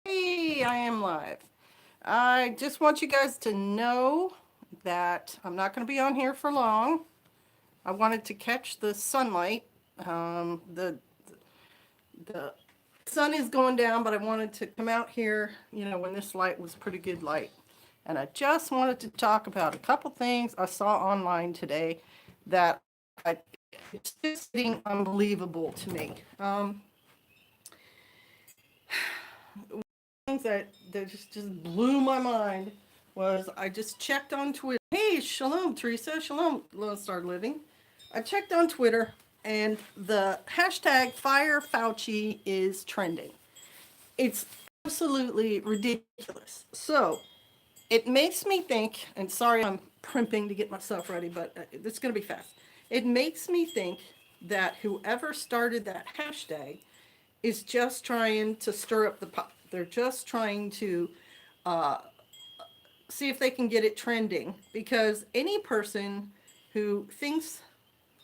Hey, I am live. I just want you guys to know that I'm not going to be on here for long. I wanted to catch the sunlight. The sun is going down, but I wanted to come out here, when this light was pretty good light. And I just wanted to talk about a couple things I saw online today that it's just getting unbelievable to me. Things that just blew my mind was I just checked on Twitter. Hey, shalom, Teresa. Shalom, Lone Star Living. I checked on Twitter, and the hashtag Fire Fauci is trending. It's absolutely ridiculous. So it makes me think, and sorry I'm primping to get myself ready, but it's going to be fast. It makes me think that whoever started that hashtag is just trying to stir up the pot. They're just trying to see if they can get it trending, because any person who thinks,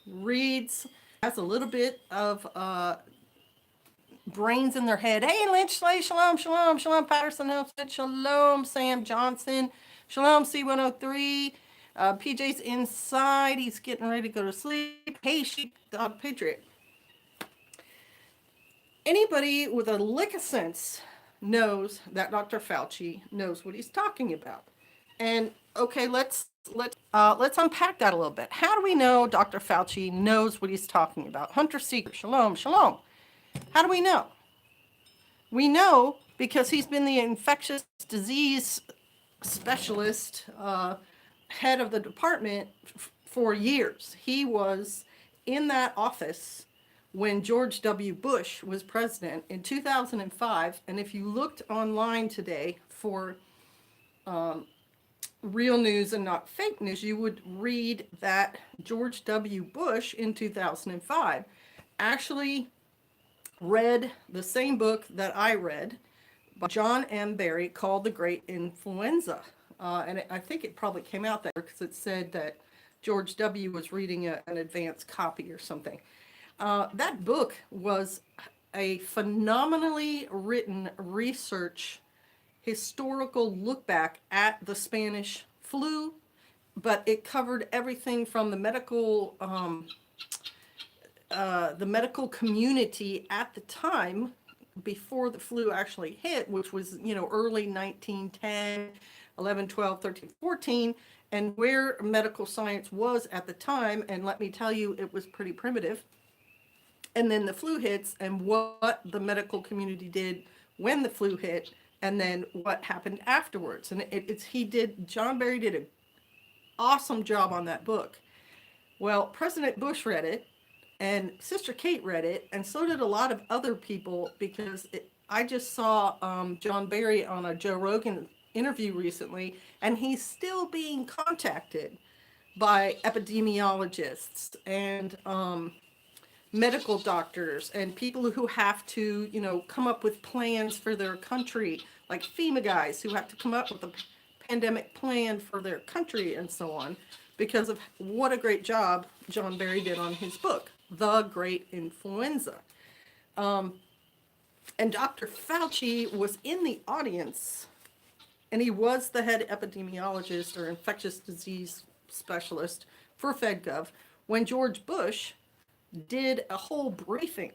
reads, has a little bit of brains in their head. Hey, Lynch Slay, shalom, shalom, shalom, Patterson Hillstead, shalom, Sam Johnson, shalom, C103. PJ's inside. He's getting ready to go to sleep. Hey, Sheepdog Patriot. Anybody with a lick of sense knows that Dr. Fauci knows what he's talking about. And okay, let's unpack that a little bit. How do we know Dr. Fauci knows what he's talking about? Hunter Seeker, shalom, shalom. How do we know? We know because he's been the infectious disease specialist, head of the department for years. He was in that office when George W. Bush was president in 2005. And if you looked online today for real news and not fake news, you would read that George W. Bush in 2005 actually read the same book that I read by John M. Barry called The Great Influenza. I think it probably came out there because it said that George W. was reading an advanced copy or something. That book was a phenomenally written research historical look back at the Spanish flu, but it covered everything from the medical community at the time before the flu actually hit, which was, early 1910, 11, 12, 13, 14, and where medical science was at the time. And let me tell you, it was pretty primitive. And then the flu hits, and what the medical community did when the flu hit, and then what happened afterwards. And John Barry did an awesome job on that book. Well, President Bush read it, and Sister Kate read it, and so did a lot of other people, because I just saw John Barry on a Joe Rogan interview recently, and he's still being contacted by epidemiologists and medical doctors and people who have to, come up with plans for their country, like FEMA guys who have to come up with a pandemic plan for their country and so on, because of what a great job John Barry did on his book, The Great Influenza. And Dr. Fauci was in the audience, and he was the head epidemiologist or infectious disease specialist for FedGov when George Bush did a whole briefing.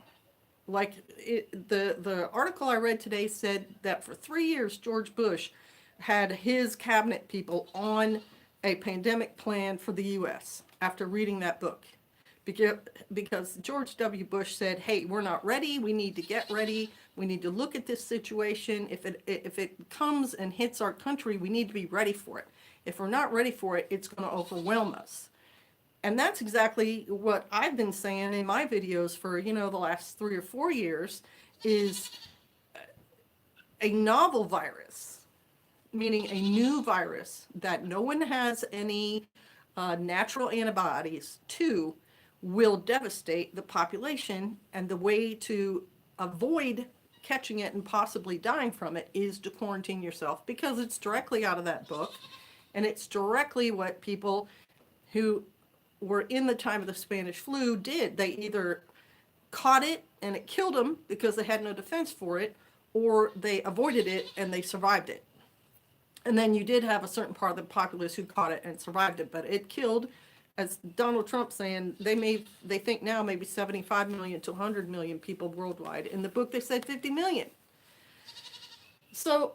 The article I read today said that for 3 years George Bush had his cabinet people on a pandemic plan for the U.S. after reading that book, because George W. Bush said, "Hey, we're not ready. We need to get ready. We need to look at this situation. If it comes and hits our country, we need to be ready for it. If we're not ready for it, it's going to overwhelm us." And that's exactly what I've been saying in my videos for, the last 3 or 4 years, is a novel virus, meaning a new virus that no one has any natural antibodies to, will devastate the population. And the way to avoid catching it and possibly dying from it is to quarantine yourself, because it's directly out of that book. And it's directly what people who were in the time of the Spanish flu did. They either caught it and it killed them because they had no defense for it, or they avoided it and they survived it. And then you did have a certain part of the populace who caught it and survived it, but it killed, as Donald Trump saying, they think now maybe 75 million to 100 million people worldwide. In the book, they said 50 million. So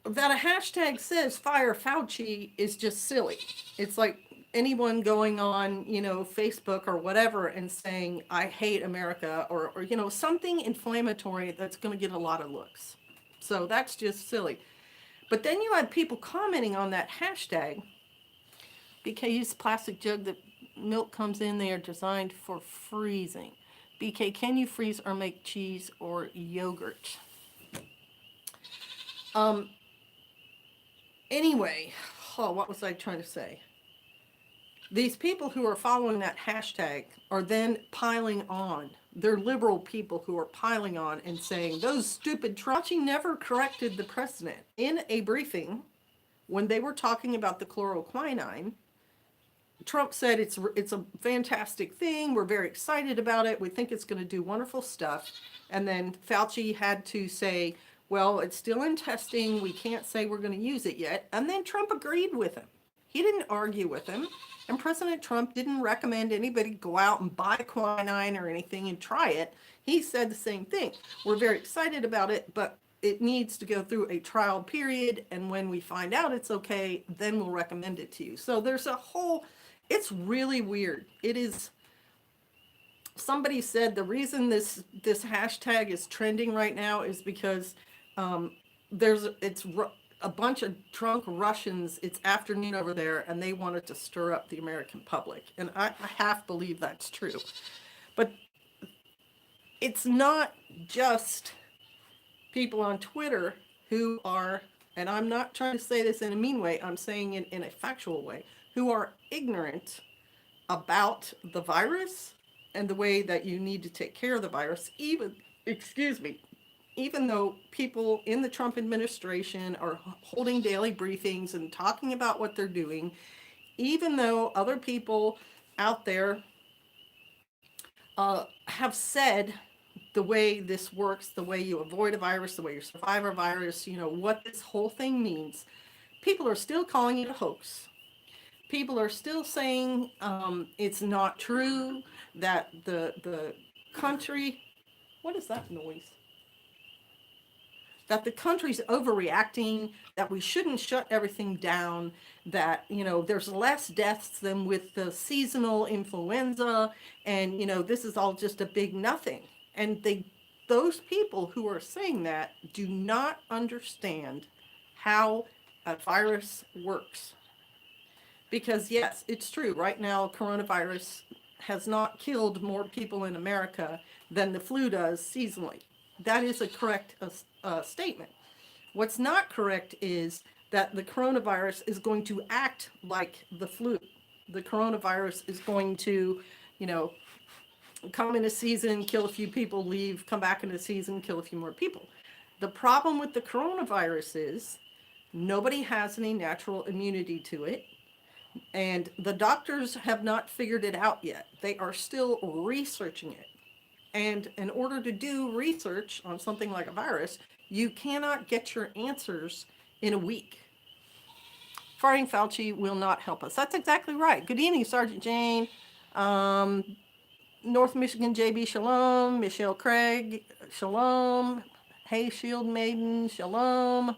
that a hashtag says fire Fauci is just silly. It's like anyone going on, Facebook or whatever and saying, I hate America, or something inflammatory that's going to get a lot of looks. So that's just silly. But then you had people commenting on that hashtag. BK used plastic jug that milk comes in. They are designed for freezing. BK, can you freeze or make cheese or yogurt? Anyway, what was I trying to say? These people who are following that hashtag are then piling on. They're liberal people who are piling on and saying, those stupid Fauci never corrected the president. In a briefing, when they were talking about the chloroquine, Trump said it's a fantastic thing. We're very excited about it. We think it's going to do wonderful stuff. And then Fauci had to say, well, it's still in testing. We can't say we're going to use it yet. And then Trump agreed with him. He didn't argue with him. And President Trump didn't recommend anybody go out and buy quinine or anything and try it. He said the same thing. We're very excited about it, but it needs to go through a trial period. And when we find out it's okay, then we'll recommend it to you. So there's a whole, it's really weird. It is, somebody said the reason this hashtag is trending right now is because it's a bunch of drunk Russians. It's afternoon over there, and they wanted to stir up the American public. And I half believe that's true. But it's not just people on Twitter who are, and I'm not trying to say this in a mean way, I'm saying it in a factual way, who are ignorant about the virus and the way that you need to take care of the virus, even though people in the Trump administration are holding daily briefings and talking about what they're doing, even though other people out there have said the way this works, the way you avoid a virus, the way you survive a virus, what this whole thing means, people are still calling it a hoax. People are still saying it's not true, that the country, what is that noise? That the country's overreacting, that we shouldn't shut everything down, that, there's less deaths than with the seasonal influenza, and, this is all just a big nothing. And those people who are saying that do not understand how a virus works. Because yes, it's true. Right now, coronavirus has not killed more people in America than the flu does seasonally. That is a correct statement. What's not correct is that the coronavirus is going to act like the flu. The coronavirus is going to, come in a season, kill a few people, leave, come back in a season, kill a few more people. The problem with the coronavirus is nobody has any natural immunity to it. And the doctors have not figured it out yet. They are still researching it. And in order to do research on something like a virus, you cannot get your answers in a week. Firing Fauci will not help us. That's exactly right. Good evening, Sergeant Jane. North Michigan JB, shalom. Michelle Craig, shalom. Hey, Shield Maiden, shalom.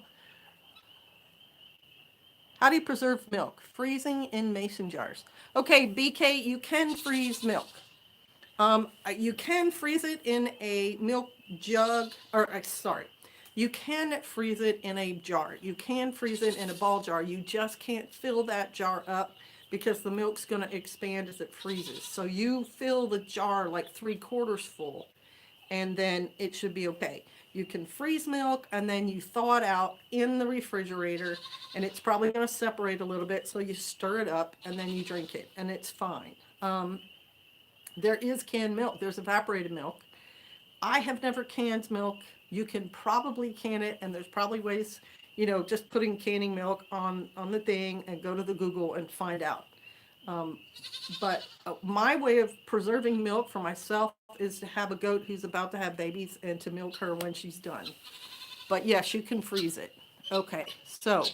How do you preserve milk? Freezing in mason jars. Okay, BK, you can freeze milk. You can freeze it in a milk jug, you can freeze it in a jar. You can freeze it in a ball jar. You just can't fill that jar up because the milk's going to expand as it freezes. So you fill the jar like 3/4 full, and then it should be okay. You can freeze milk and then you thaw it out in the refrigerator, and it's probably going to separate a little bit. So you stir it up and then you drink it, and it's fine. There is canned milk. There's evaporated milk. I have never canned milk. You can probably can it, and there's probably ways, just putting canning milk on the thing and go to the Google and find out. But my way of preserving milk for myself is to have a goat who's about to have babies and to milk her when she's done. But yes, you can freeze it. Okay, so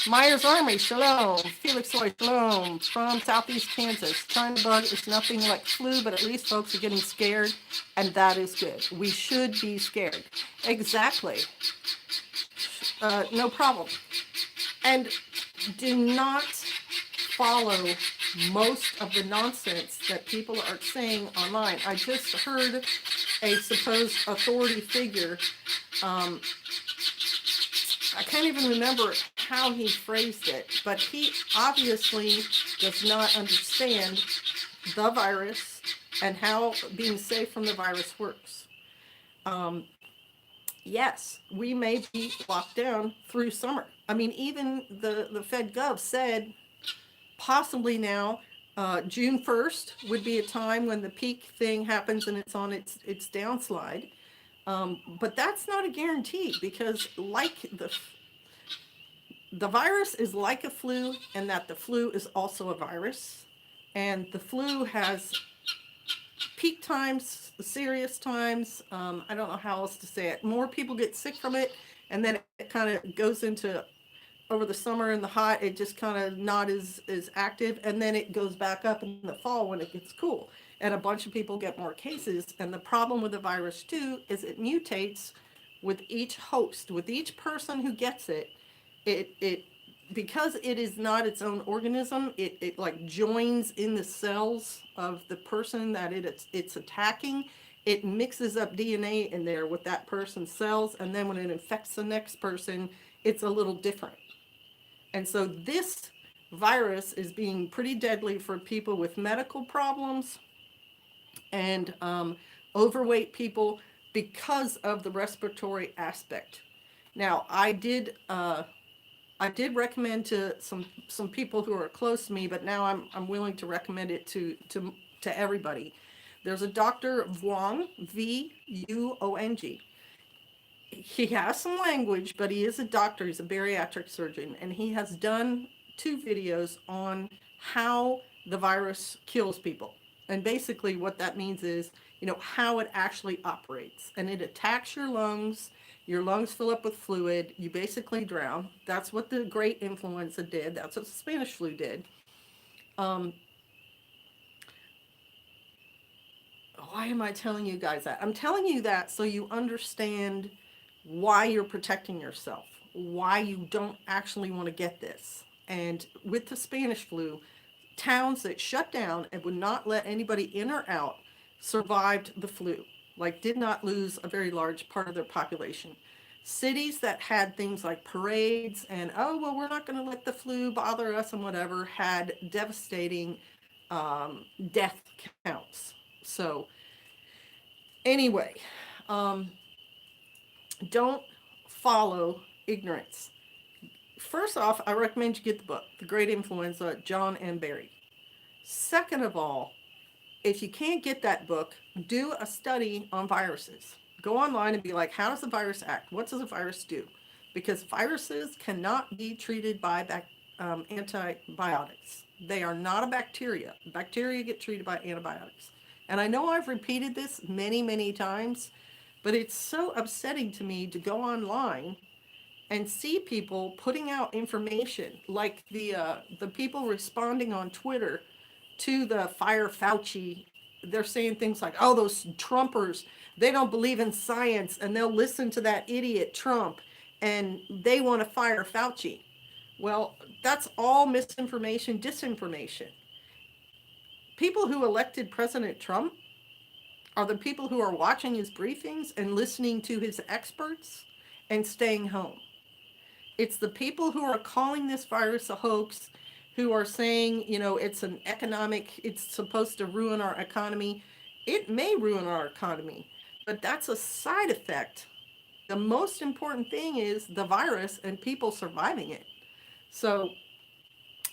Myers Army, shalom. Felix Loy, shalom. From Southeast Kansas. China bug is nothing like flu, but at least folks are getting scared, and that is good. We should be scared. Exactly. No problem. And do not follow most of the nonsense that people are saying online. I just heard a supposed authority figure. I can't even remember how he phrased it, but he obviously does not understand the virus and how being safe from the virus works. Yes, we may be locked down through summer. I mean, even the Fed Gov said possibly now June 1st would be a time when the peak thing happens and it's on its downslide. But that's not a guarantee, because like the virus is like a flu, and that the flu is also a virus, and the flu has peak times, serious times. I don't know how else to say it. More people get sick from it, and then it kind of goes into over the summer and the hot, it just kind of not as active, and then it goes back up in the fall when it gets cool, and a bunch of people get more cases. And the problem with the virus too is it mutates with each host, with each person who gets it. It because it is not its own organism, it like joins in the cells of the person that it's attacking. It mixes up DNA in there with that person's cells, and then when it infects the next person, it's a little different. And so this virus is being pretty deadly for people with medical problems and overweight people because of the respiratory aspect. Now, I did recommend to some people who are close to me, but now I'm willing to recommend it to everybody. There's a Dr. Vuong, Vuong. He has some language, but he is a doctor. He's a bariatric surgeon, and he has done 2 videos on how the virus kills people. And basically what that means is, how it actually operates. And it attacks your lungs fill up with fluid, you basically drown. That's what the great influenza did. That's what the Spanish flu did. Why am I telling you guys that? I'm telling you that so you understand why you're protecting yourself, why you don't actually want to get this. And with the Spanish flu, towns that shut down and would not let anybody in or out survived the flu, like did not lose a very large part of their population. Cities that had things like parades and, oh, well, we're not going to let the flu bother us and whatever, had devastating death counts. So anyway, don't follow ignorance. First off, I recommend you get the book, The Great Influenza, John M. Barry. Second of all, if you can't get that book, do a study on viruses. Go online and be like, how does the virus act? What does the virus do? Because viruses cannot be treated by antibiotics. They are not a bacteria. Bacteria get treated by antibiotics. And I know I've repeated this many, many times, but it's so upsetting to me to go online and see people putting out information like the people responding on Twitter to the Fire Fauci. They're saying things like, oh, those Trumpers, they don't believe in science, and they'll listen to that idiot Trump, and they want to fire Fauci. Well, that's all misinformation, disinformation. People who elected President Trump are the people who are watching his briefings and listening to his experts and staying home. It's the people who are calling this virus a hoax, who are saying, it's supposed to ruin our economy. It may ruin our economy, but that's a side effect. The most important thing is the virus and people surviving it. So,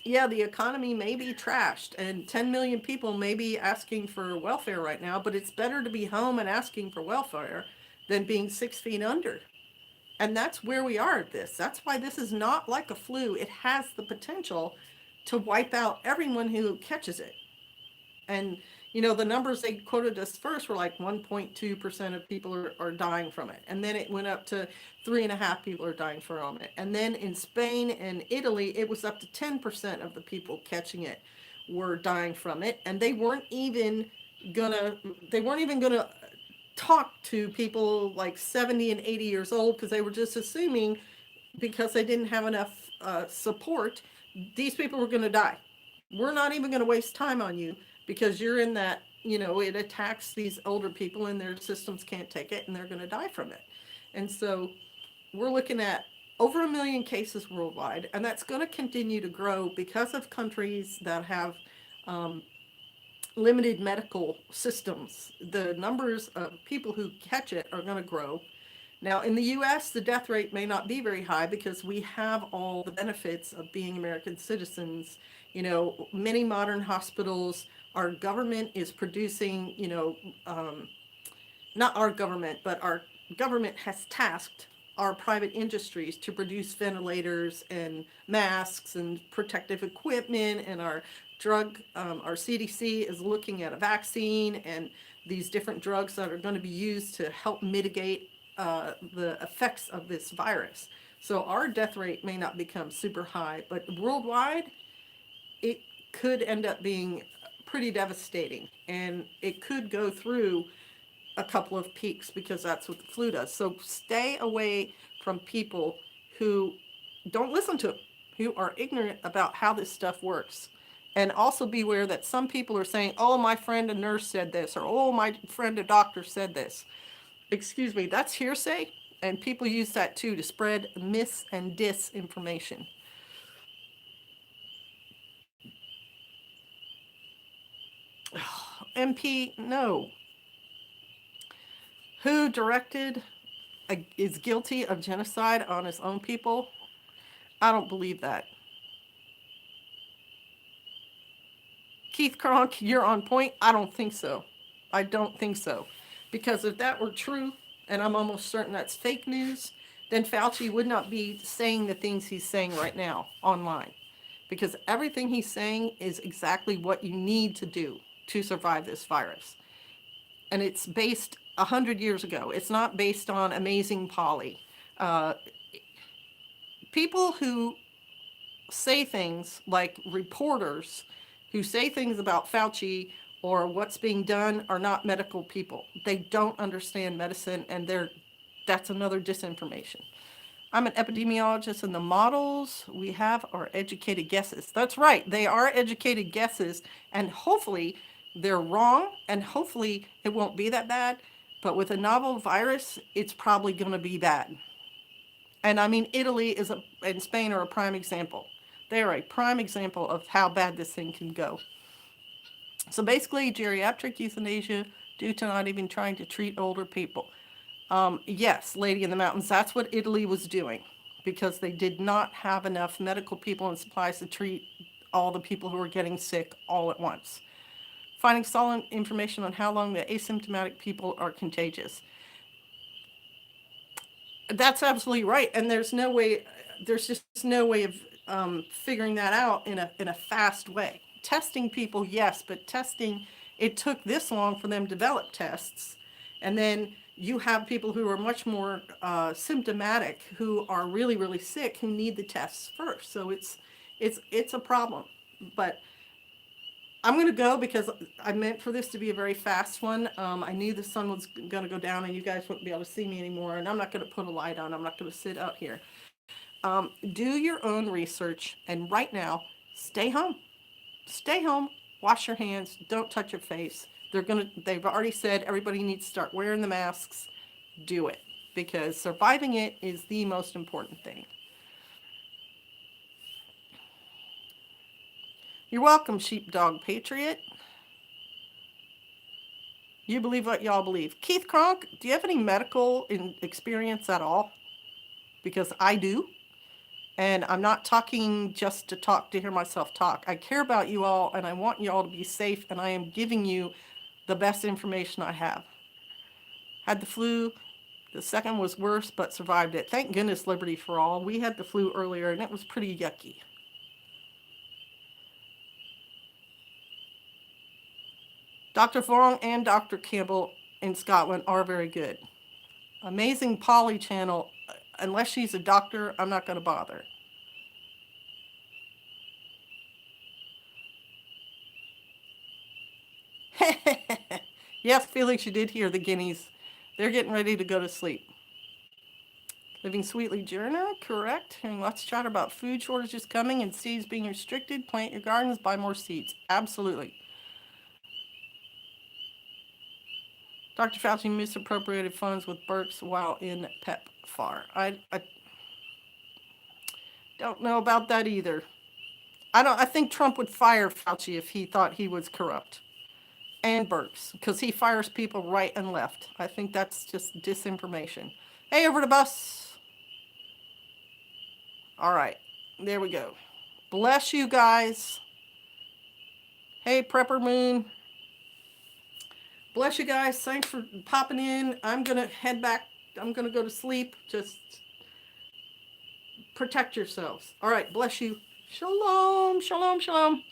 yeah, the economy may be trashed and 10 million people may be asking for welfare right now, but it's better to be home and asking for welfare than being 6 feet under. And that's where we are at this. That's why this is not like a flu. It has the potential to wipe out everyone who catches it. And, The numbers they quoted us first were like 1.2% of people are dying from it. And then it went up to 3.5 people are dying from it. And then in Spain and Italy, it was up to 10% of the people catching it were dying from it. And gonna, they weren't even gonna talk to people like 70 and 80 years old because they were just assuming because they didn't have enough support, these people were going to die. We're not even going to waste time on you because you're in that, it attacks these older people and their systems can't take it and they're going to die from it. And so we're looking at over 1 million cases worldwide, and that's going to continue to grow because of countries that have limited medical systems. The numbers of people who catch it are going to grow. Now, in the US, the death rate may not be very high because we have all the benefits of being American citizens. Many modern hospitals, our government is producing, not our government, but our government has tasked our private industries to produce ventilators and masks and protective equipment, and our CDC is looking at a vaccine and these different drugs that are going to be used to help mitigate the effects of this virus. So our death rate may not become super high, but worldwide, it could end up being pretty devastating, and it could go through a couple of peaks because that's what the flu does. So stay away from people who don't listen to them, who are ignorant about how this stuff works. And also beware that some people are saying, oh, my friend a nurse said this, or oh, my friend a doctor said this. Excuse me, that's hearsay, and people use that too to spread mis and disinformation. MP, no. Who is guilty of genocide on his own people? I don't believe that. Keith Kronk, you're on point. I don't think so. I don't think so. Because if that were true, and I'm almost certain that's fake news, then Fauci would not be saying the things he's saying right now online. Because everything he's saying is exactly what you need to do to survive this virus. And it's based 100 years ago. It's not based on Amazing Polly. People who say things like reporters who say things about Fauci or what's being done are not medical people. They don't understand medicine, and that's another disinformation. I'm an epidemiologist, and the models we have are educated guesses. That's right, they are educated guesses, and hopefully they're wrong, and hopefully it won't be that bad. But with a novel virus, it's probably going to be bad. And I mean, Italy and Spain are a prime example. They are a prime example of how bad this thing can go. So basically, geriatric euthanasia due to not even trying to treat older people. Yes, Lady in the Mountains, that's what Italy was doing because they did not have enough medical people and supplies to treat all the people who were getting sick all at once. Finding solid information on how long the asymptomatic people are contagious. That's absolutely right, and there's just no way of figuring that out in a fast way. Testing people, yes, but it took this long for them to develop tests, and then you have people who are much more symptomatic, who are really, really sick, who need the tests first. So it's a problem. But I'm going to go because I meant for this to be a very fast one. I knew the sun was going to go down and you guys wouldn't be able to see me anymore. And I'm not going to put a light on. I'm not going to sit out here. Do your own research. And right now, stay home. Stay home. Wash your hands. Don't touch your face. They've already said everybody needs to start wearing the masks. Do it. Because surviving it is the most important thing. You're welcome, Sheepdog Patriot. You believe what y'all believe. Keith Kronk, do you have any medical experience at all? Because I do. And I'm not talking just to talk to hear myself talk. I care about you all, and I want you all to be safe, and I am giving you the best information I have. Had the flu. The second was worse, but survived it. Thank goodness, Liberty for All. We had the flu earlier, and it was pretty yucky. Dr. Fong and Dr. Campbell in Scotland are very good. Amazing Polly channel, unless she's a doctor, I'm not going to bother. Yes, Felix, you did hear the guineas. They're getting ready to go to sleep. Living Sweetly Journal, correct. Hearing lots of chatter about food shortages coming and seeds being restricted. Plant your gardens, buy more seeds. Absolutely. Dr. Fauci misappropriated funds with Birx while in PEPFAR. I don't know about that either. I think Trump would fire Fauci if he thought he was corrupt. And Birx, because he fires people right and left. I think that's just disinformation. Hey, over to Bus. All right, there we go. Bless you guys. Hey, Prepper Moon. Bless you guys. Thanks for popping in. I'm going to head back. I'm going to go to sleep. Just protect yourselves. All right, bless you. Shalom, shalom, shalom.